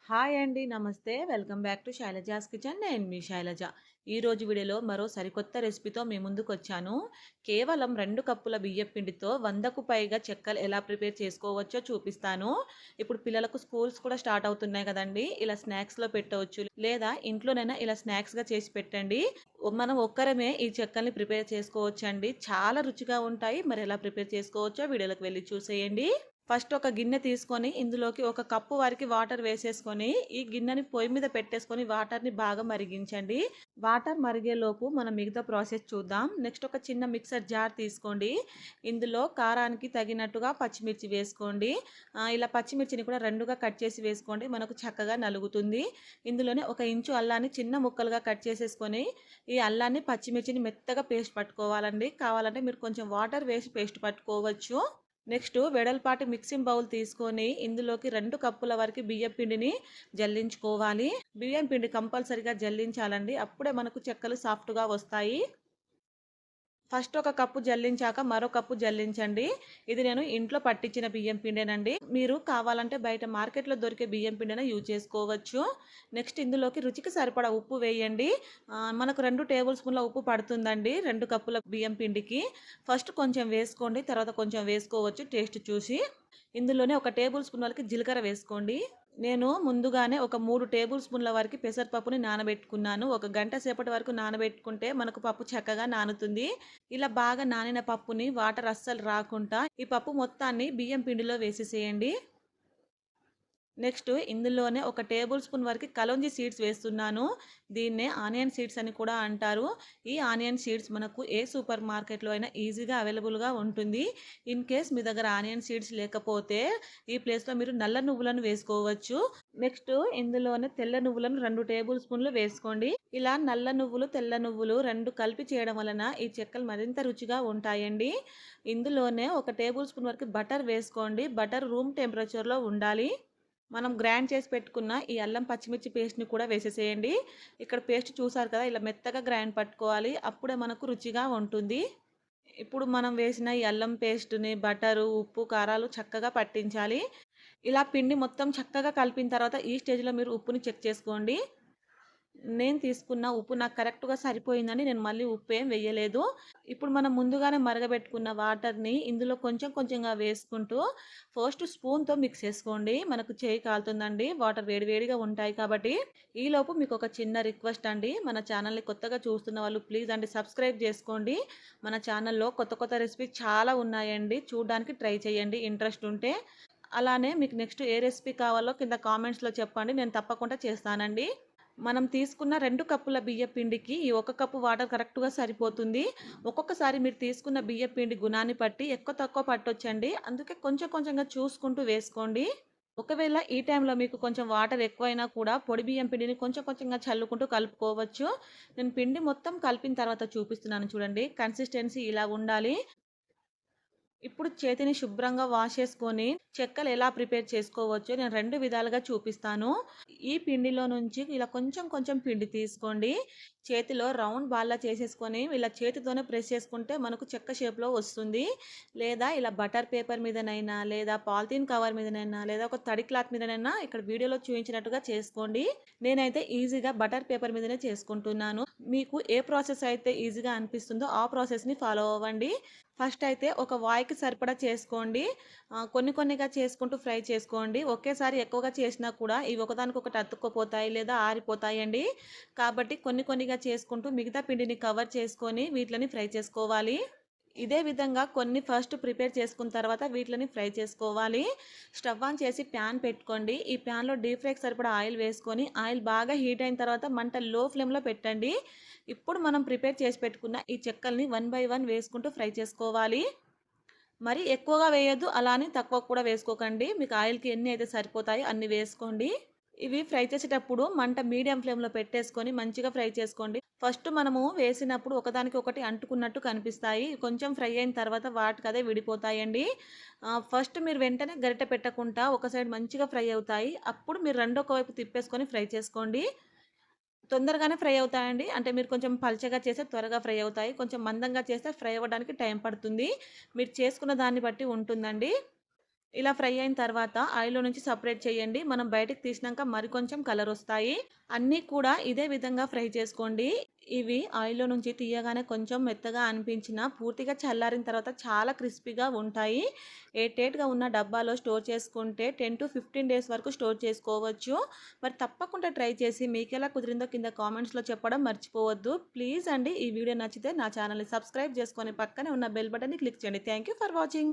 Hi అండి. నమస్తే. Welcome back to Shailaja's kitchen. నేను మీ శైలజ. ఈరోజు వీడియోలో మరో సరికొత్త రెసిపీతో మీ ముందుకొచ్చాను. కేవలం 2 కప్పుల బియ్యపు పిండితో 100కు పైగా చెక్కలు ఎలా ప్రిపేర్ చేసుకోవచ్చో చూపిస్తాను. ఇప్పుడు పిల్లలకు స్కూల్స్ కూడా స్టార్ట్ అవుతున్నాయి కదండీ! ఇలా స్నాక్స్‌లో పెట్టవచ్చు. లేదా ఇంట్లోనైనా ఇలా స్నాక్స్‌గా చేసి పెట్టండి. మనం ఒక్కరమే ఈ చెక్కల్ని ప్రిపేర్ చేసుకోవచ్చండి. చాలా రుచిగా ఉంటాయి. మరి ఎలా ప్రిపేర్ చేసుకోవచ్చో వీడియోలోకి వెళ్లి చూసేయండి. ఫస్ట్ ఒక గిన్నె తీసుకొని ఇందులోకి ఒక కప్పు వరకు వాటర్ వేసేసుకొని ఈ గిన్నెని పొయ్యి మీద పెట్టేసుకొని వాటర్ని బాగా మరిగించండి. వాటర్ మరిగేలోపు మనం మిగతా ప్రాసెస్ చూద్దాం. నెక్స్ట్ ఒక చిన్న మిక్సర్ జార్ తీసుకోండి. ఇందులో కారానికి తగినట్టుగా పచ్చిమిర్చి వేసుకోండి. ఇలా పచ్చిమిర్చిని కూడా రెండుగా కట్ చేసి వేసుకోండి. మనకు చక్కగా నలుగుతుంది. ఇందులోనే ఒక ఇంచు అల్లాన్ని చిన్న ముక్కలుగా కట్ చేసేసుకొని ఈ అల్లాన్ని పచ్చిమిర్చిని మెత్తగా పేస్ట్ పట్టుకోవాలండి. కావాలంటే మీరు కొంచెం వాటర్ వేసి పేస్ట్ పట్టుకోవచ్చు. నెక్స్ట్ వెడల్పాటి మిక్సింగ్ బౌల్ తీసుకొని ఇందులోకి 2 కప్పుల వరకు బియ్యం పిండిని జల్లించుకోవాలి. బియ్యం పిండి కంపల్సరీగా జల్లించాలండి. అప్పుడే మనకు చెక్కలు సాఫ్ట్‌గా వస్తాయి. ఫస్ట్ ఒక కప్పు జల్లించాక మరో కప్పు జల్లించండి. ఇది నేను ఇంట్లో పట్టించిన బియ్యం పిండేనండి. మీరు కావాలంటే బయట మార్కెట్‌లో దొరికే బియ్యం పిండిని యూజ్ చేసుకోవచ్చు. నెక్స్ట్ ఇందులోకి రుచికి సరిపడా ఉప్పు వేయండి. మనకు 2 టేబుల్ స్పూన్ల ఉప్పు పడుతుందండి 2 కప్పుల బియ్యం పిండికి. ఫస్ట్ కొంచెం వేసుకోండి. తర్వాత కొంచెం వేసుకోవచ్చు టేస్ట్ చూసి. ఇందులోనే ఒక టేబుల్ స్పూన్ వరకు జీలకర్ర వేసుకోండి. నేను ముందుగానే ఒక 3 టేబుల్ స్పూన్ల వరకు పెసరపప్పుని నానబెట్టుకున్నాను. ఒక గంట సేపటి వరకు నానబెట్టుకుంటే మనకు పప్పు చక్కగా నానుతుంది. ఇలా బాగా నానిన పప్పుని వాటర్ అస్సలు రాకుండా ఈ పప్పు మొత్తాన్ని బియ్యం పిండిలో వేసేసేయండి. నెక్స్ట్ ఇందులోనే ఒక టేబుల్ స్పూన్ వరకు కలోంజీ సీడ్స్ వేస్తున్నాను. దీన్నే ఆనియన్ సీడ్స్ అని కూడా అంటారు. ఈ ఆనియన్ సీడ్స్ మనకు ఏ సూపర్ మార్కెట్‌లో అయినా ఈజీగా అవైలబుల్‌గా ఉంటుంది. ఇన్ కేస్ మీ దగ్గర ఆనియన్ సీడ్స్ లేకపోతే ఈ ప్లేస్‌లో మీరు నల్ల నువ్వులను వేసుకోవచ్చు. నెక్స్ట్ ఇందులోనే తెల్ల నువ్వులను 2 టేబుల్ స్పూన్లు వేసుకోండి. ఇలా నల్ల నువ్వులు, తెల్ల నువ్వులు 2 కలిపి చేయడం వలన ఈ చెక్కలు మరింత రుచిగా ఉంటాయండి. ఇందులోనే ఒక టేబుల్ స్పూన్ వరకు బటర్ వేసుకోండి. బటర్ రూమ్ టెంపరేచర్‌లో ఉండాలి. మనం గ్రైండ్ చేసి పెట్టుకున్న ఈ అల్లం పచ్చిమిర్చి పేస్ట్‌ని కూడా వేసేసేయండి. ఇక్కడ పేస్ట్ చూసారు కదా! ఇలా మెత్తగా గ్రైండ్ పట్టుకోవాలి. అప్పుడే మనకు రుచిగా ఉంటుంది. ఇప్పుడు మనం వేసిన ఈ అల్లం పేస్ట్‌ని బటరు, ఉప్పు, కారాలు చక్కగా పట్టించాలి. ఇలా పిండి మొత్తం చక్కగా కలిపిన తర్వాత ఈ స్టేజ్‌లో మీరు ఉప్పుని చెక్ చేసుకోండి. నేను తీసుకున్న ఉప్పు నాకు కరెక్ట్‌గా సరిపోయిందని నేను మళ్ళీ ఉప్పేం వేయలేదు. ఇప్పుడు మనం ముందుగానే మరగబెట్టుకున్న వాటర్‌ని ఇందులో కొంచెం కొంచెంగా వేసుకుంటూ ఫస్ట్ స్పూన్‌తో మిక్స్ చేసుకోండి. మనకు చేయి కాలుతుందండి. వాటర్ వేడి వేడిగా ఉంటాయి కాబట్టి. ఈలోపు మీకొక చిన్న రిక్వెస్ట్ అండి. మన ఛానల్‌ని కొత్తగా చూస్తున్న వాళ్ళు ప్లీజ్ అండి సబ్స్క్రైబ్ చేసుకోండి. మన ఛానల్‌లో కొత్త కొత్త రెసిపీస్ చాలా ఉన్నాయండి. చూడడానికి ట్రై చేయండి ఇంట్రెస్ట్ ఉంటే. అలానే మీకు నెక్స్ట్ ఏ రెసిపీ కావాలో కింద కామెంట్స్‌లో చెప్పండి. నేను తప్పకుండా చేస్తానండి. మనం తీసుకున్న 2 కప్పుల బియ్యపు పిండికి ఈ 1 కప్పు వాటర్ కరెక్ట్‌గా సరిపోతుంది. ఒక్కొక్కసారి మీరు తీసుకున్న బియ్యపు పిండి గుణాన్ని బట్టి ఎక్కువ తక్కువ పట్టొచ్చండి. అందుకే కొంచెం కొంచెంగా చూసుకుంటూ వేసుకోండి. ఒకవేళ ఈ టైంలో మీకు కొంచెం వాటర్ ఎక్కువైనా కూడా పొడి బియ్యం పిండిని కొంచెం కొంచెంగా చల్లుకుంటూ కలుపుకోవచ్చు. నేను పిండి మొత్తం కలిపిన తర్వాత చూపిస్తున్నాను చూడండి. కన్సిస్టెన్సీ ఇలా ఉండాలి. ఇప్పుడు చేతిని శుభ్రంగా వాష్ చేసుకొని చెక్కలు ఎలా ప్రిపేర్ చేసుకోవచ్చో నేను 2 విధాలుగా చూపిస్తాను. ఈ పిండిలో నుంచి ఇలా కొంచెం కొంచెం పిండి తీసుకోండి. చేతిలో రౌండ్ బాల్‌లా చేసేసుకొని ఇలా చేతితోనే ప్రెస్ చేసుకుంటే మనకు చెక్క షేప్‌లో వస్తుంది. లేదా ఇలా బటర్ పేపర్ మీదనైనా, లేదా పాలిథీన్ కవర్ మీదనైనా, లేదా ఒక తడి క్లాత్ మీదనైనా ఇక్కడ వీడియోలో చూయించినట్టుగా చేసుకోండి. నేనైతే ఈజీగా బటర్ పేపర్ మీదనే చేసుకుంటున్నాను. మీకు ఏ ప్రాసెస్ అయితే ఈజీగా అనిపిస్తుందో ఆ ప్రాసెస్‌ని ఫాలో అవ్వండి. ఫస్ట్ అయితే ఒక వాయికి సరిపడా చేసుకోండి. కొన్ని కొన్నిగా చేసుకుంటూ ఫ్రై చేసుకోండి. ఒకేసారి ఎక్కువగా చేసినా కూడా ఇవి ఒకదానికొకటి అతుక్కపోతాయి లేదా ఆరిపోతాయండి. కాబట్టి కొన్ని కొన్నిగా చేసుకుంటూ మిగతా పిండిని కవర్ చేసుకొని వీటిలని ఫ్రై చేసుకోవాలి. ఇదే విధంగా కొన్ని ఫస్ట్ ప్రిపేర్ చేసుకున్న తర్వాత వీటిని ఫ్రై చేసుకోవాలి. స్టవ్ ఆన్ చేసి ప్యాన్ పెట్టుకోండి. ఈ ప్యాన్‌లో డీప్ ఫ్రైకి సరిపడా ఆయిల్ వేసుకొని ఆయిల్ బాగా హీట్ అయిన తర్వాత మంట లో ఫ్లేమ్‌లో పెట్టండి. ఇప్పుడు మనం ప్రిపేర్ చేసి పెట్టుకున్న ఈ చెక్కల్ని వన్ బై వన్ వేసుకుంటూ ఫ్రై చేసుకోవాలి. మరి ఎక్కువగా వేయొద్దు. అలా అని తక్కువ కూడా వేసుకోకండి. మీకు ఆయిల్‌కి ఎన్ని అయితే సరిపోతాయో అన్ని వేసుకోండి. ఇవి ఫ్రై చేసేటప్పుడు మంట మీడియం ఫ్లేమ్‌లో పెట్టేసుకొని మంచిగా ఫ్రై చేసుకోండి. ఫస్ట్ మనము వేసినప్పుడు ఒకదానికి ఒకటి అంటుకున్నట్టు కనిపిస్తాయి. కొంచెం ఫ్రై అయిన తర్వాత వాటికదే విడిపోతాయండి. ఫస్ట్ మీరు వెంటనే గరిటె పెట్టకుండా ఒక సైడ్ మంచిగా ఫ్రై అవుతాయి. అప్పుడు మీరు రెండొక వైపు తిప్పేసుకొని ఫ్రై చేసుకోండి. తొందరగానే ఫ్రై అవుతాయండి. అంటే మీరు కొంచెం పల్చగా చేస్తే త్వరగా ఫ్రై అవుతాయి. కొంచెం మందంగా చేస్తే ఫ్రై అవ్వడానికి టైం పడుతుంది. మీరు చేసుకున్న దాన్ని బట్టి ఉంటుందండి. ఇలా ఫ్రై అయిన తర్వాత ఆయిల్‌లో నుంచి సెపరేట్ చేయండి. మనం బయటకి తీసినాక మరికొంచెం కలరొస్తాయి. అన్నీ కూడా ఇదే విధంగా ఫ్రై చేసుకోండి. ఇవి ఆయిల్‌లో నుంచి తీయగానే కొంచెం మెత్తగా అనిపించినా పూర్తిగా చల్లారిన తర్వాత చాలా క్రిస్పీగా ఉంటాయి. ఎయిర్ ఉన్న డబ్బాలో స్టోర్ చేసుకుంటే 10-15 డేస్ వరకు స్టోర్ చేసుకోవచ్చు. మరి తప్పకుండా ట్రై చేసి మీకెలా కుదిరిందో కింద కామెంట్స్‌లో చెప్పడం మర్చిపోవద్దు. ప్లీజ్ అండి, ఈ వీడియో నచ్చితే నా ఛానల్‌ని సబ్స్క్రైబ్ చేసుకొని పక్కనే ఉన్న బెల్ బటన్‌ని క్లిక్ చేయండి. Thank you for watching.